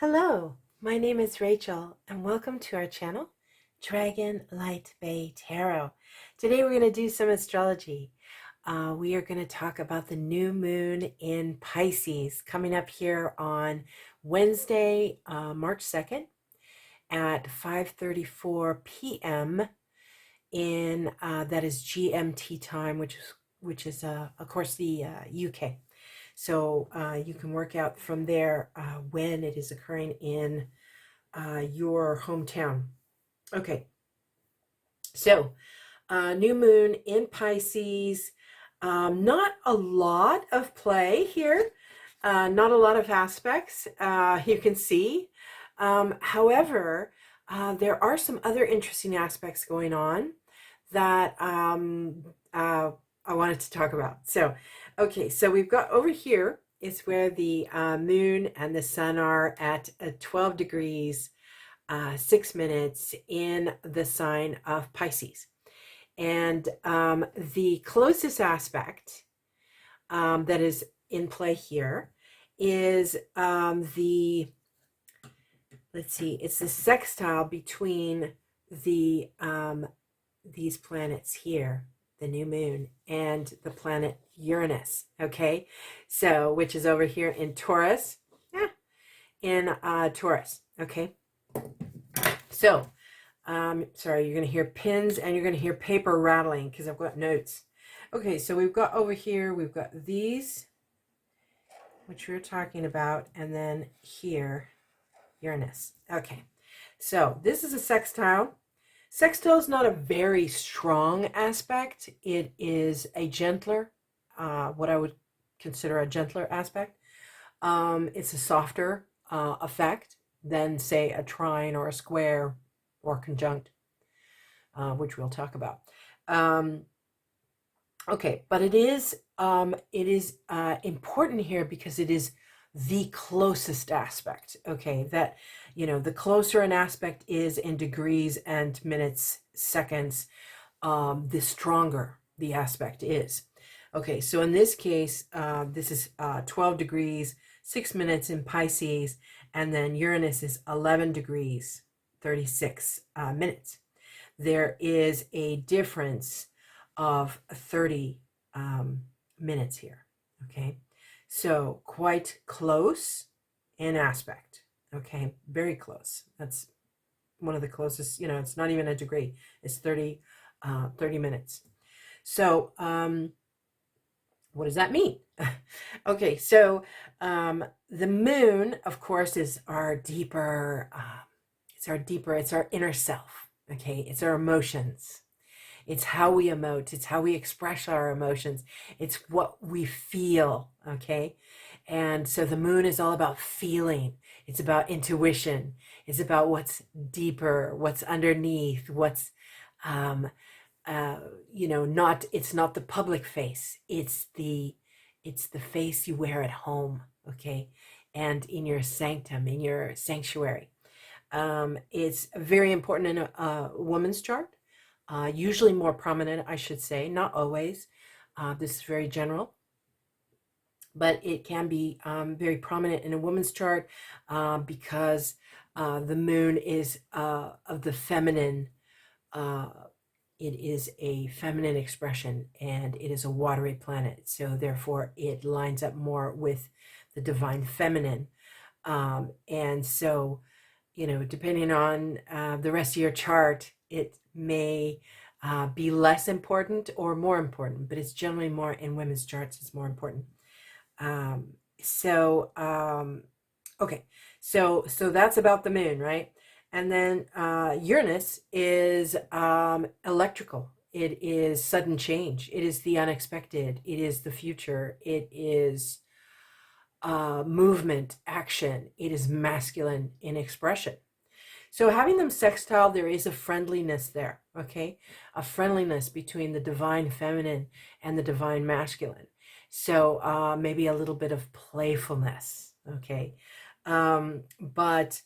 Hello, my name is Rachel and welcome to our channel, Dragon Light Bay Tarot. Today we're going to do some astrology. We are going to talk about the new moon in Pisces coming up here on Wednesday, March 2nd at 5:34 p.m. in that is GMT time, which is of course the UK. So you can work out from there when it is occurring in your hometown. Okay, so new moon in Pisces. Not a lot of play here, not a lot of aspects you can see. However, there are some other interesting aspects going on that I wanted to talk about. So, okay, so we've got over here is where the moon and the sun are at 12 degrees, 6 minutes in the sign of Pisces. And the closest aspect that is in play here is let's see, it's the sextile between the these planets here, the new moon and the planet Uranus. Okay, so which is over here in Taurus, in Taurus. Okay, so sorry, you're going to hear pins and you're going to hear paper rattling because I've got notes. Okay, so we've got over here, we've got these, which we're talking about, and then here, Uranus. Okay, so this is a sextile. Sextile is not a very strong aspect. It is a gentler, what I would consider a gentler aspect. It's a softer effect than, say, a trine or a square or conjunct, which we'll talk about. Okay, but it is important here because it is the closest aspect. Okay, that, you know, the closer an aspect is in degrees and minutes, seconds, the stronger the aspect is. Okay, so in this case, this is 12 degrees, 6 minutes in Pisces, and then Uranus is 11 degrees, 36 minutes. There is a difference of 30 minutes here. Okay, so quite close in aspect. Okay, very close. That's one of the closest, you know, it's not even a degree. It's 30 minutes. So what does that mean? Okay, so the moon, of course, is our deeper, it's our inner self. Okay, it's our emotions. It's how we emote. It's how we express our emotions. It's what we feel. Okay, and so the moon is all about feeling. It's about intuition. It's about what's deeper, what's underneath, what's you know, it's not the public face. It's the face you wear at home, okay, and in your sanctum, in your sanctuary. It's very important in a woman's chart, usually more prominent, I should say, not always. This is very general, but it can be very prominent in a woman's chart because the moon is of the feminine. It is a feminine expression and it is a watery planet. So therefore it lines up more with the divine feminine. And so, you know, depending on the rest of your chart, it may be less important or more important, but it's generally more in women's charts, it's more important. Okay, so that's about the moon, right? And then Uranus is electrical. It is sudden change. It is the unexpected. It is the future. It is movement, action. It is masculine in expression. So having them sextile, there is a friendliness there, okay? A friendliness between the divine feminine and the divine masculine. So maybe a little bit of playfulness, okay? But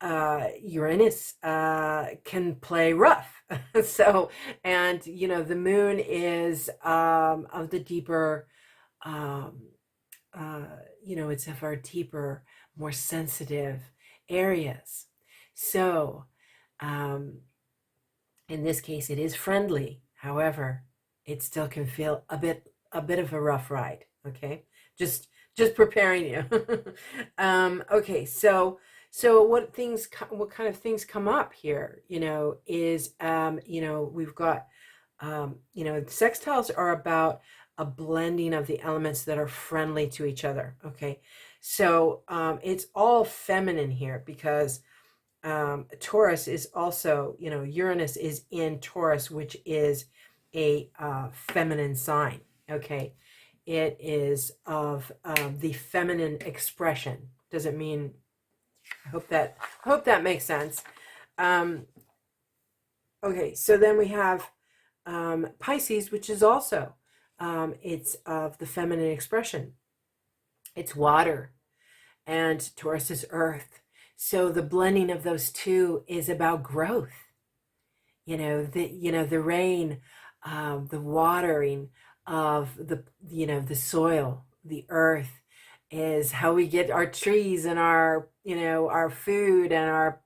Uranus can play rough. So, and you know, the moon is of the deeper, you know, it's of our deeper, more sensitive areas. So in this case, it is friendly. However, it still can feel a bit of a rough ride. Okay, just preparing you. Okay, so what kind of things come up here? Is we've got sextiles are about a blending of the elements that are friendly to each other. Okay, so it's all feminine here because Taurus is also, Uranus is in Taurus, which is a feminine sign. Okay, it is of the feminine expression. Doesn't mean. I hope that makes sense. Okay, so then we have Pisces, which is also it's of the feminine expression. It's water, and Taurus is earth. So the blending of those two is about growth. The rain, the watering of the soil, the earth is how we get our trees and our food and our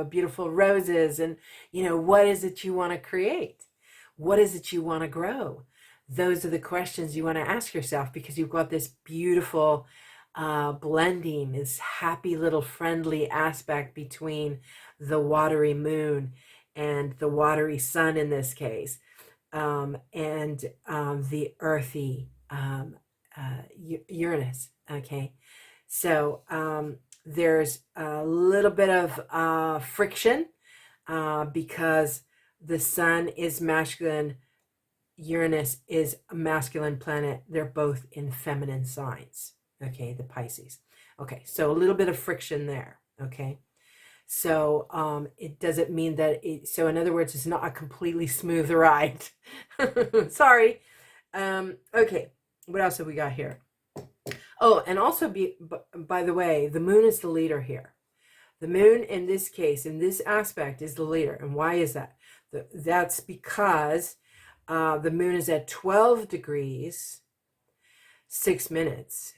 beautiful roses. And what is it you want to create? What is it you want to grow? Those are the questions you want to ask yourself, because you've got this beautiful blending, this happy little friendly aspect between the watery moon and the watery sun in this case, and the earthy Uranus. Okay, so there's a little bit of friction because the sun is masculine, Uranus is a masculine planet. They're both in feminine signs. Okay, the Pisces. Okay, so a little bit of friction there. Okay, so it doesn't mean that so in other words, it's not a completely smooth ride. Sorry. Okay, what else have we got here? Oh, and also by the way, the moon is the leader here. The moon in this case, in this aspect, is the leader. And why is that? That's because the moon is at 12 degrees, 6 minutes.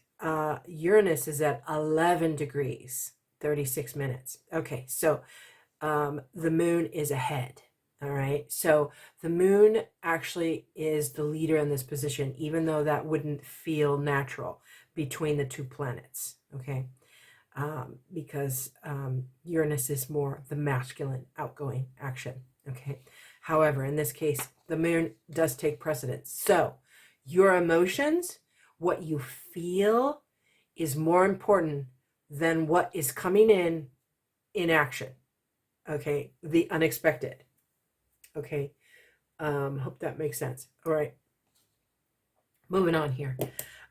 Uranus is at 11 degrees, 36 minutes. Okay, so the moon is ahead. All right, so the moon actually is the leader in this position, even though that wouldn't feel natural between the two planets. Okay, because Uranus is more the masculine, outgoing action. Okay, however, in this case, the moon does take precedence. So your emotions, what you feel, is more important than what is coming in action. Okay, the unexpected. Okay, hope that makes sense. All right, moving on here.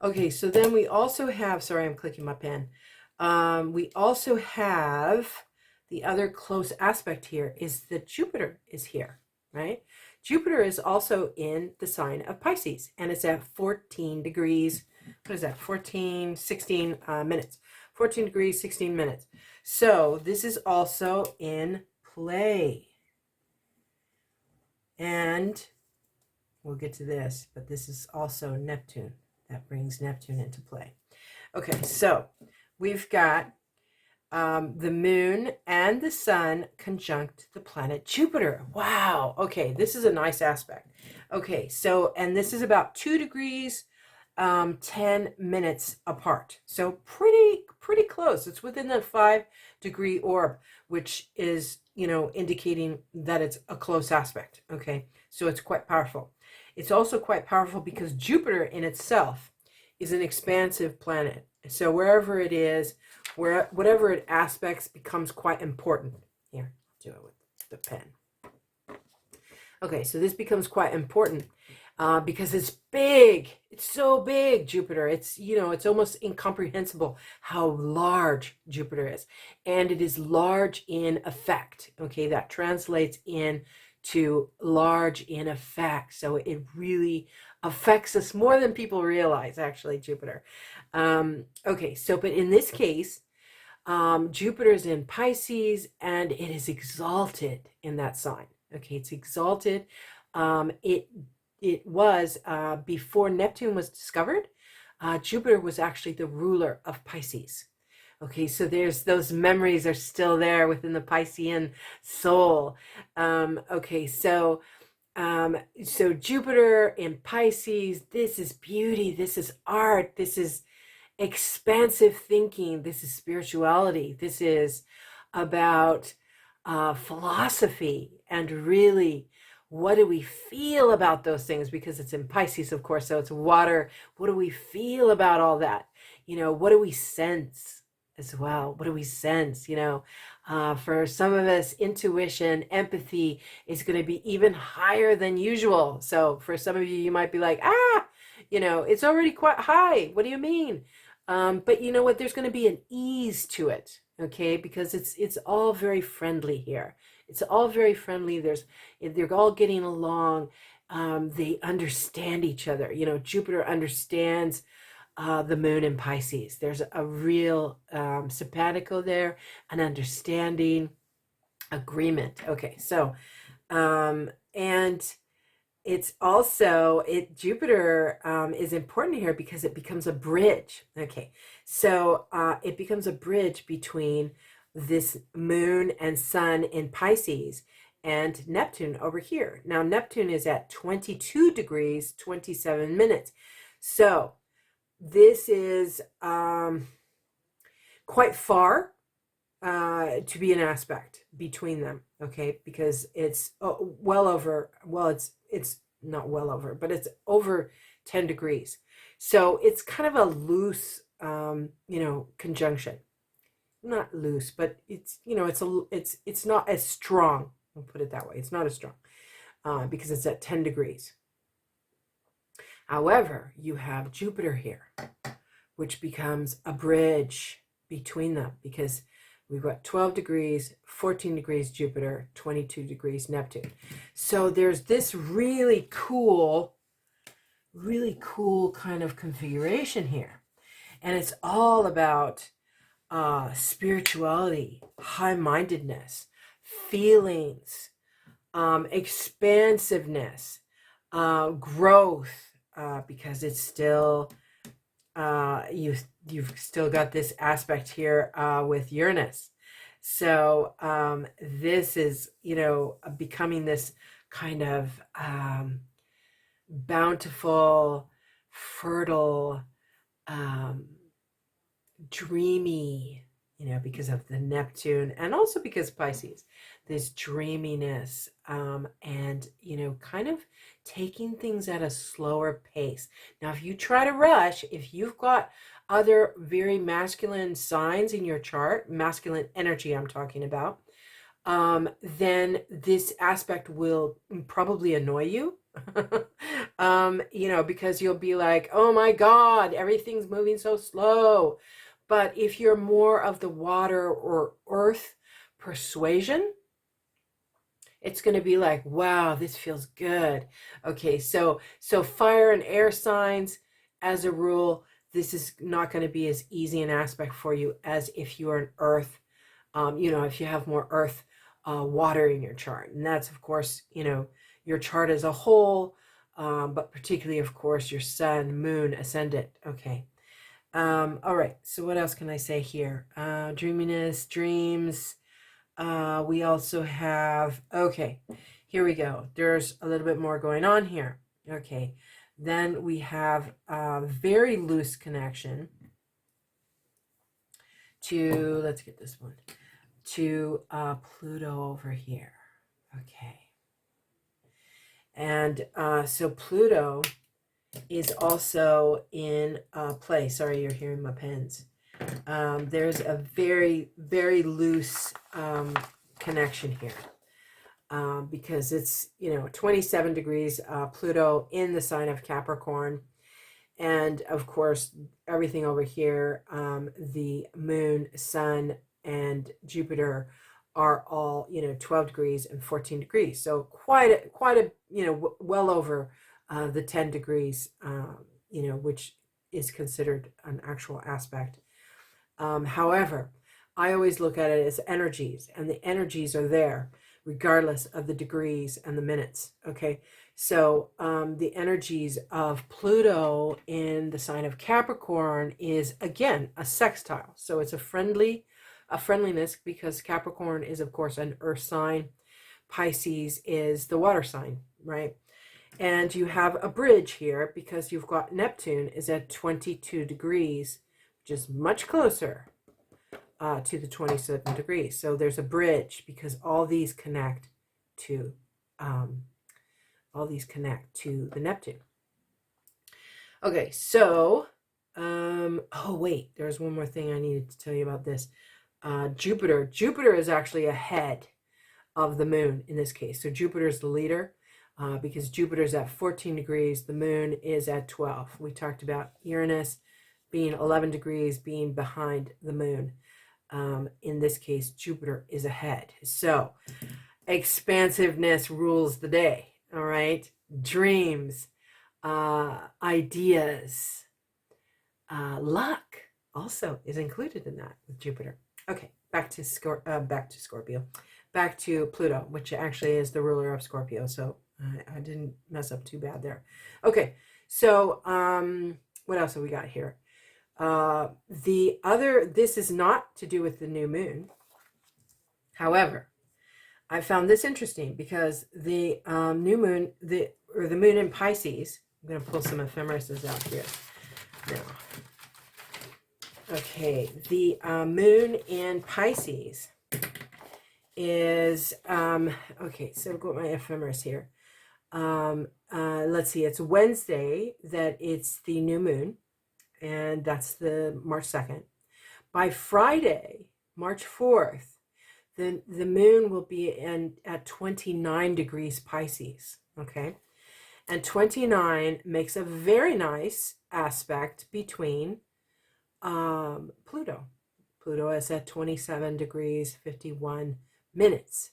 Okay, so then we also have, sorry, I'm clicking my pen. We also have the other close aspect here is that Jupiter is here, right? Jupiter is also in the sign of Pisces, and it's at 14 degrees. What is that? 16 minutes. 14 degrees, 16 minutes. So this is also in play. And we'll get to this, but this is also Neptune. That brings Neptune into play. Okay, so we've got the moon and the sun conjunct the planet Jupiter. Wow. Okay, this is a nice aspect. Okay, so, and this is about 2 degrees, 10 minutes apart. So pretty close. It's within the 5-degree orb, which is, indicating that it's a close aspect. Okay, so it's quite powerful. It's also quite powerful because Jupiter in itself is an expansive planet. So wherever it is, whatever it aspects becomes quite important. Here, do it with the pen. Okay, so this becomes quite important because it's big. It's so big, Jupiter. It's, it's almost incomprehensible how large Jupiter is. And it is large in effect. Okay, that translates into large in effect. So it really affects us more than people realize, actually, Jupiter. Okay, so, but in this case, Jupiter's in Pisces and it is exalted in that sign. Okay, it's exalted. It was before Neptune was discovered. Jupiter was actually the ruler of Pisces. Okay, so there's those memories are still there within the Piscean soul. Okay, so Jupiter in Pisces, this is beauty, this is art, this is expansive thinking, this is spirituality, this is about philosophy, and really, what do we feel about those things? Because it's in Pisces, of course, so it's water. What do we feel about all that? What do we sense as well? What do we sense? For some of us, intuition, empathy is going to be even higher than usual. So for some of you, you might be like, it's already quite high. What do you mean? But you know what? There's going to be an ease to it, okay? Because it's all very friendly here. It's all very friendly. They're all getting along. They understand each other. Jupiter understands the moon in Pisces. There's a real simpatico there, an understanding, agreement. Okay, so and it's also Jupiter is important here because it becomes a bridge. Okay, so it becomes a bridge between this moon and sun in Pisces and Neptune over here. Now Neptune is at 22 degrees 27 minutes. So this is quite far to be an aspect between them, okay, because it's well over, well, it's not well over, but it's over 10 degrees. So it's kind of a loose, conjunction. Not loose, but it's not as strong. I'll put it that way. It's not as strong because it's at 10 degrees. However, you have Jupiter here, which becomes a bridge between them because we've got 12 degrees, 14 degrees Jupiter, 22 degrees Neptune. So there's this really cool kind of configuration here. And it's all about spirituality, high-mindedness, feelings, expansiveness, growth, because it's still you've still got this aspect here with Uranus. So this is becoming this kind of bountiful, fertile, dreamy, because of the Neptune, and also because Pisces, this dreaminess, and kind of taking things at a slower pace. Now, if you try to rush, if you've got other very masculine signs in your chart, masculine energy I'm talking about, then this aspect will probably annoy you. Because you'll be like, oh my God, everything's moving so slow. But if you're more of the water or earth persuasion, it's going to be like, wow, this feels good. Okay, so fire and air signs, as a rule, this is not going to be as easy an aspect for you as if you are an earth, if you have more earth, water in your chart. And that's, of course, your chart as a whole, but particularly, of course, your sun, moon, ascendant. Okay. All right, so what else can I say here? Dreaminess, dreams. We also have, okay, here we go. There's a little bit more going on here. Okay, then we have a very loose connection to, let's get this one, to Pluto over here. Okay. And so Pluto is also in play. Sorry, you're hearing my pens. There's a very, very loose connection here because it's, 27 degrees Pluto in the sign of Capricorn. And of course, everything over here, the moon, sun, and Jupiter are all, 12 degrees and 14 degrees. So quite a well over the 10 degrees, which is considered an actual aspect. However, I always look at it as energies, and the energies are there regardless of the degrees and the minutes. Okay, So the energies of Pluto in the sign of Capricorn is again a sextile. So it's a friendliness, because Capricorn is of course an earth sign. Pisces is the water sign, right? And you have a bridge here because you've got Neptune is at 22 degrees, which is much closer to the 27 degrees. So there's a bridge because all these connect to the Neptune. Okay, so oh wait, there's one more thing I needed to tell you about this. Jupiter is actually ahead of the moon in this case. So Jupiter is the leader because Jupiter's at 14 degrees, the moon is at 12. We talked about Uranus being 11 degrees, being behind the moon. In this case, Jupiter is ahead. So expansiveness rules the day. All right, dreams, ideas, luck also is included in that with Jupiter. Okay, back to Scorpio, back to Pluto, which actually is the ruler of Scorpio. So I didn't mess up too bad there. Okay, so what else have we got here? This is not to do with the new moon. However, I found this interesting because the new moon, the moon in Pisces, I'm going to pull some ephemerises out here now. Okay, the moon in Pisces is, okay, so I've got my ephemeris here. Let's see, it's Wednesday that it's the new moon, and that's the March 2nd. By Friday, March 4th, the moon will be at 29 degrees Pisces, okay? And 29 makes a very nice aspect between Pluto. Pluto is at 27 degrees, 51 minutes.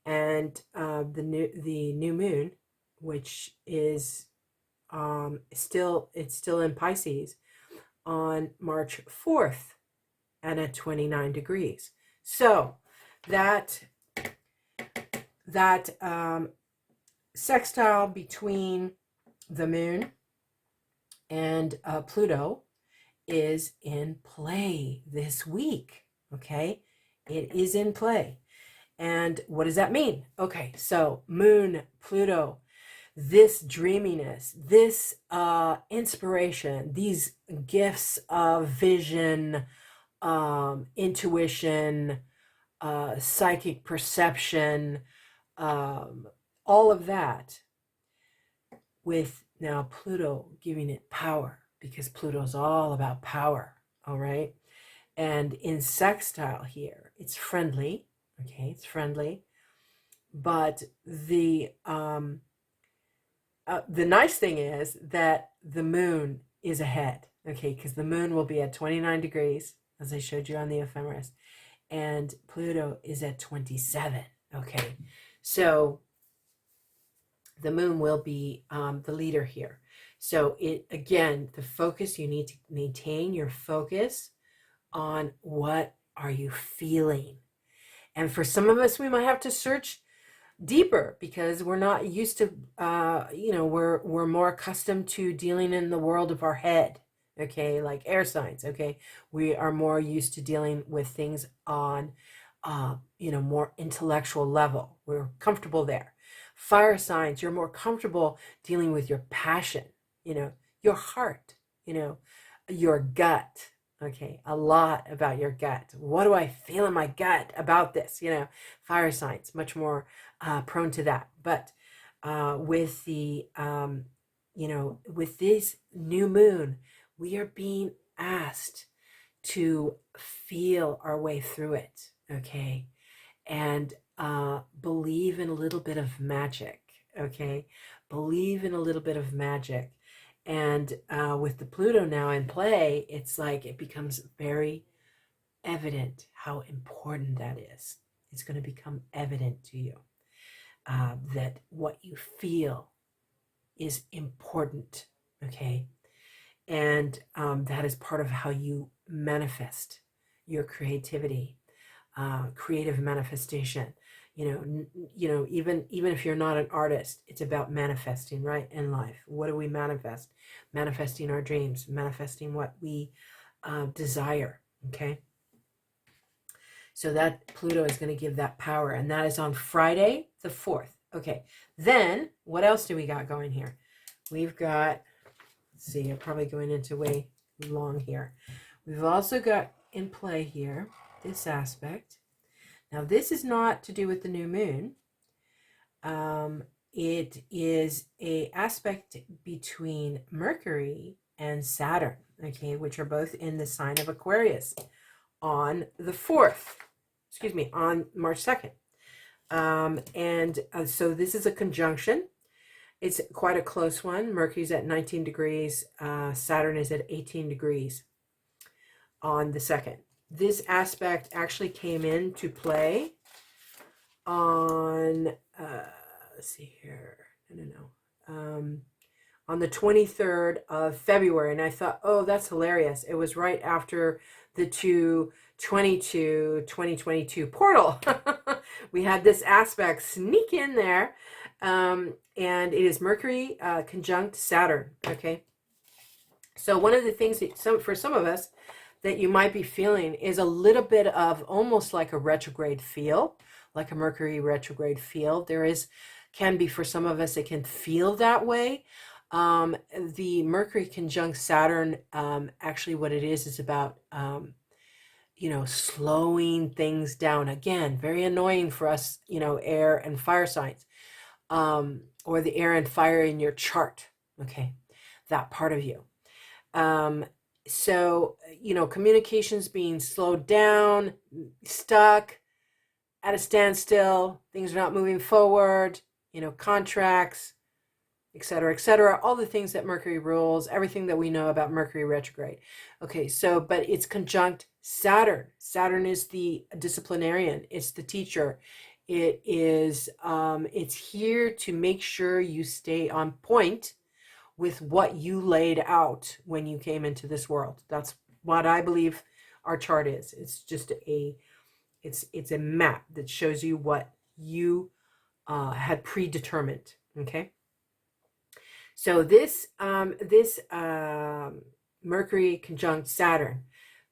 And the new moon, which is still in Pisces, on March 4th and at 29 degrees. So that sextile between the moon and Pluto is in play this week. Okay, it is in play. And what does that mean? Okay, so moon, Pluto, this dreaminess, this inspiration, these gifts of vision, intuition, psychic perception, all of that, with now Pluto giving it power, because Pluto's all about power, all right? And in sextile here, it's friendly, okay, it's friendly, but the nice thing is that the moon is ahead, okay, because the moon will be at 29 degrees, as I showed you on the ephemeris, and Pluto is at 27, okay? So the moon will be the leader here. So again, the focus, you need to maintain your focus on what are you feeling. And for some of us, we might have to search deeper because we're not used to, we're more accustomed to dealing in the world of our head, okay, like air signs, okay? We are more used to dealing with things on, more intellectual level. We're comfortable there. Fire signs, you're more comfortable dealing with your passion, your heart, your gut, okay, a lot about your gut. What do I feel in my gut about this? Fire signs, much more prone to that. But with the, with this new moon, we are being asked to feel our way through it, okay? And believe in a little bit of magic, okay? Believe in a little bit of magic. And with the Pluto now in play, it's like it becomes very evident how important that is. It's going to become evident to you that what you feel is important, okay? And that is part of how you manifest your creativity, creative manifestation. Even if you're not an artist, it's about manifesting, right? In life, what do we manifest? Manifesting our dreams, manifesting what we desire. Okay, so that Pluto is going to give that power, and that is on Friday the 4th. Okay, then what else do we got going here? We've got, let's see, I'm probably going into way long here. We've also got in play here this aspect. Now, this is not to do with the new moon. It is a aspect between Mercury and Saturn, okay, which are both in the sign of Aquarius on the 4th, on March 2nd. So this is a conjunction. It's quite a close one. Mercury's at 19 degrees. Saturn is at 18 degrees on the 2nd. This aspect actually came into play on, let's see here, on the 23rd of February. And I thought, oh, that's hilarious. It was right after the 2022 portal. We had this aspect sneak in there. And it is Mercury conjunct Saturn, okay? So one of the things that for some of us that you might be feeling is a little bit of almost like a retrograde feel, like a Mercury retrograde feel. Can be for some of us, it can feel that way. The Mercury conjunct Saturn, actually what it is about, slowing things down. Again, very annoying for us, air and fire signs, or the air and fire in your chart. Okay, that part of you. So, communications being slowed down, stuck, at a standstill, things are not moving forward, contracts, etc., all the things that Mercury rules, everything that we know about Mercury retrograde. Okay, so, but it's conjunct Saturn. Saturn is the disciplinarian, it's the teacher. It is, it's here to make sure you stay on point with what you laid out when you came into this world. That's what I believe our chart is. It's just it's a map that shows you what you had predetermined. Okay. So this Mercury conjunct Saturn,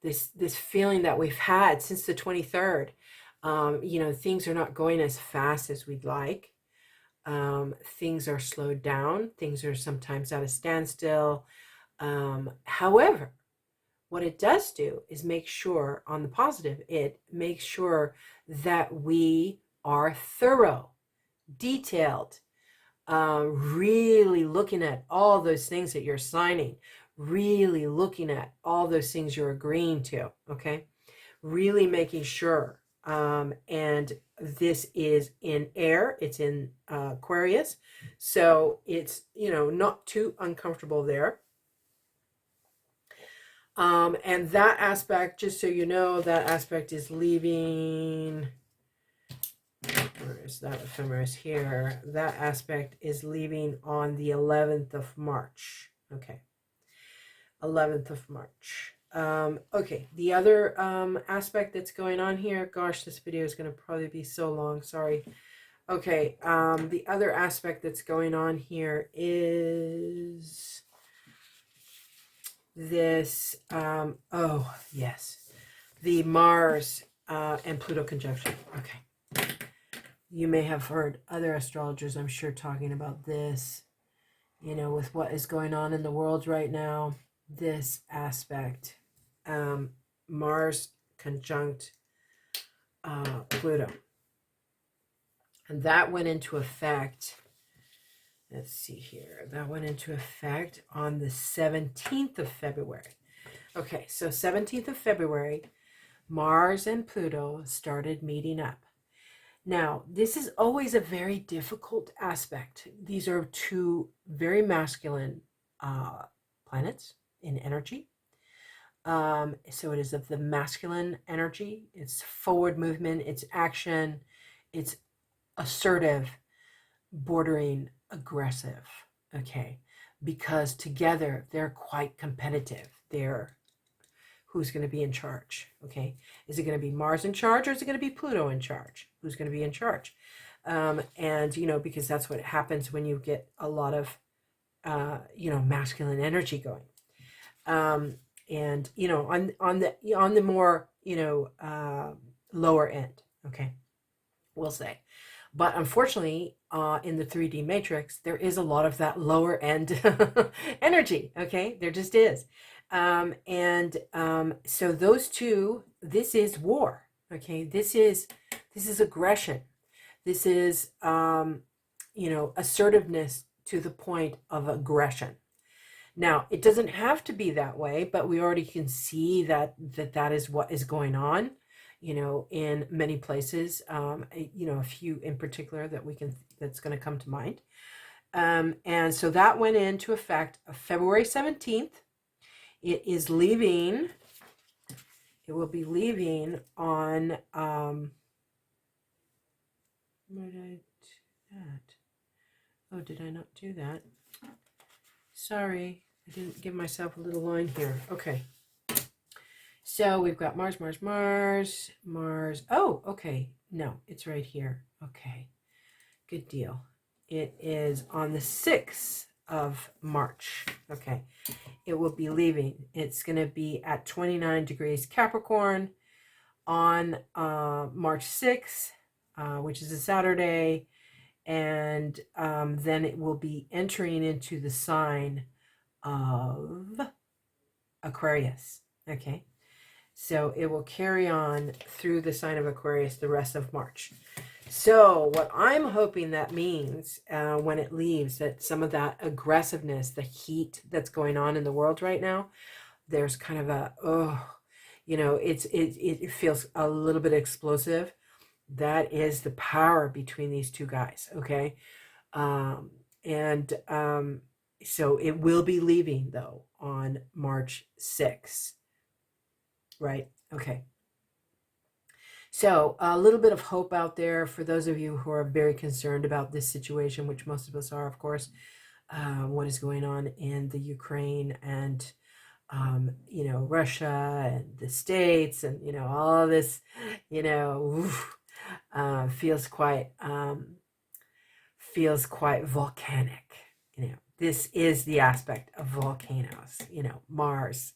this feeling that we've had since the 23rd, things are not going as fast as we'd like. Things are slowed down. Things are sometimes at a standstill. However, what it does do is make sure, on the positive, it makes sure that we are thorough, detailed, really looking at all those things that you're signing, really looking at all those things you're agreeing to, okay? Really making sure. And this is in air, it's in Aquarius, so it's not too uncomfortable there. And that aspect, just so you know, that aspect is leaving. Where is that ephemeris here? That aspect is leaving on the 11th of March. Okay, 11th of March. Okay, the other aspect that's going on here, gosh, this video is going to probably be so long, sorry. Okay, the other aspect that's going on here is this, oh, yes, the Mars and Pluto conjunction. Okay. You may have heard other astrologers, I'm sure, talking about this, with what is going on in the world right now, this aspect. Mars conjunct Pluto. And that went into effect, let's see here, that went into effect on the 17th of February. Okay, so 17th of February, Mars and Pluto started meeting up. Now, this is always a very difficult aspect. These are two very masculine planets in energy. So it is of the masculine energy. It's forward movement, it's action, it's assertive, bordering aggressive. Okay, because together they're quite competitive. They're who's going to be in charge. Okay, is it going to be Mars in charge, or is it going to be Pluto in charge? Who's going to be in charge? And because that's what happens when you get a lot of masculine energy going. And on the more lower end, okay, we'll say. But unfortunately, in the 3D matrix, there is a lot of that lower end energy. Okay, there just is. So those two, this is war. Okay, this is aggression. This is assertiveness to the point of aggression. Now, it doesn't have to be that way, but we already can see that is what is going on, in many places, a few in particular that's going to come to mind. And so that went into effect of February 17th. It is leaving. It will be leaving on, where did I do that? Oh, did I not do that? Sorry, I didn't give myself a little line here. Okay. So we've got Mars. Oh, okay. No, it's right here. Okay. Good deal. It is on the 6th of March. Okay. It will be leaving. It's going to be at 29 degrees Capricorn on March 6th, which is a Saturday. And then it will be entering into the sign of Aquarius. Okay. So it will carry on through the sign of Aquarius the rest of March. So what I'm hoping that means when it leaves, that some of that aggressiveness, the heat that's going on in the world right now, there's kind of it feels a little bit explosive. That is the power between these two guys. Okay. So it will be leaving though on March 6th. Right. Okay. So a little bit of hope out there for those of you who are very concerned about this situation, which most of us are, of course, what is going on in the Ukraine and, Russia and the States and, all this, feels quite volcanic. This is the aspect of volcanoes, Mars,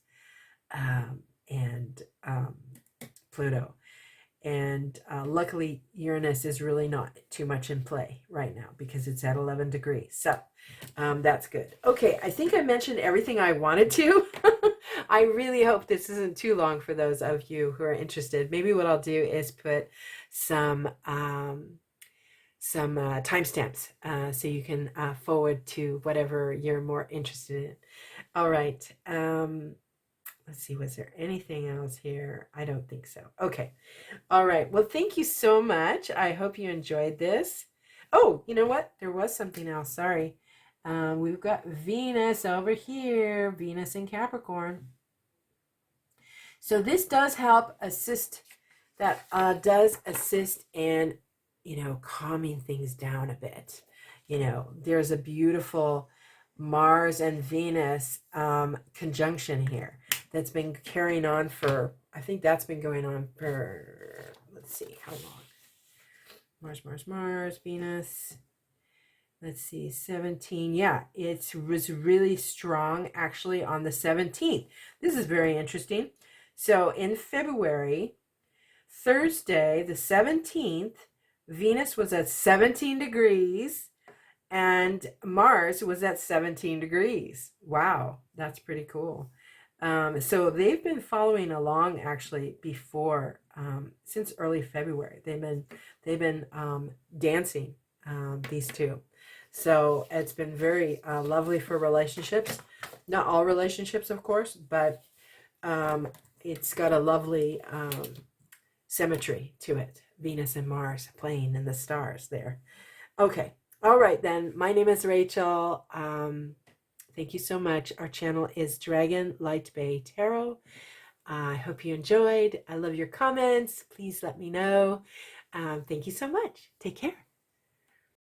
and Pluto. And luckily, Uranus is really not too much in play right now because it's at 11 degrees. So that's good. Okay, I think I mentioned everything I wanted to. I really hope this isn't too long for those of you who are interested. Maybe what I'll do is put some timestamps so you can forward to whatever you're more interested in. All right. Let's see, was there anything else here? I don't think so. Okay. All right. Well, thank you so much. I hope you enjoyed this. Oh, you know what? There was something else. Sorry. We've got Venus over here, Venus in Capricorn. So this does help assist, that does assist in, calming things down a bit. There's a beautiful Mars and Venus conjunction here that's been carrying on for, I think that's been going on for, let's see, how long? Mars, Venus. Let's see, 17. Yeah, it was really strong actually on the 17th. This is very interesting. So in February, Thursday, the 17th, Venus was at 17 degrees and Mars was at 17 degrees. Wow, that's pretty cool. So they've been following along actually before, since early February. They've been dancing, these two. So it's been very lovely for relationships. Not all relationships, of course, but it's got a lovely symmetry to it. Venus and Mars playing in the stars there. Okay. All right, then. My name is Rachel. Thank you so much. Our channel is Dragon Light Bay Tarot. I hope you enjoyed. I love your comments. Please let me know. Thank you so much. Take care.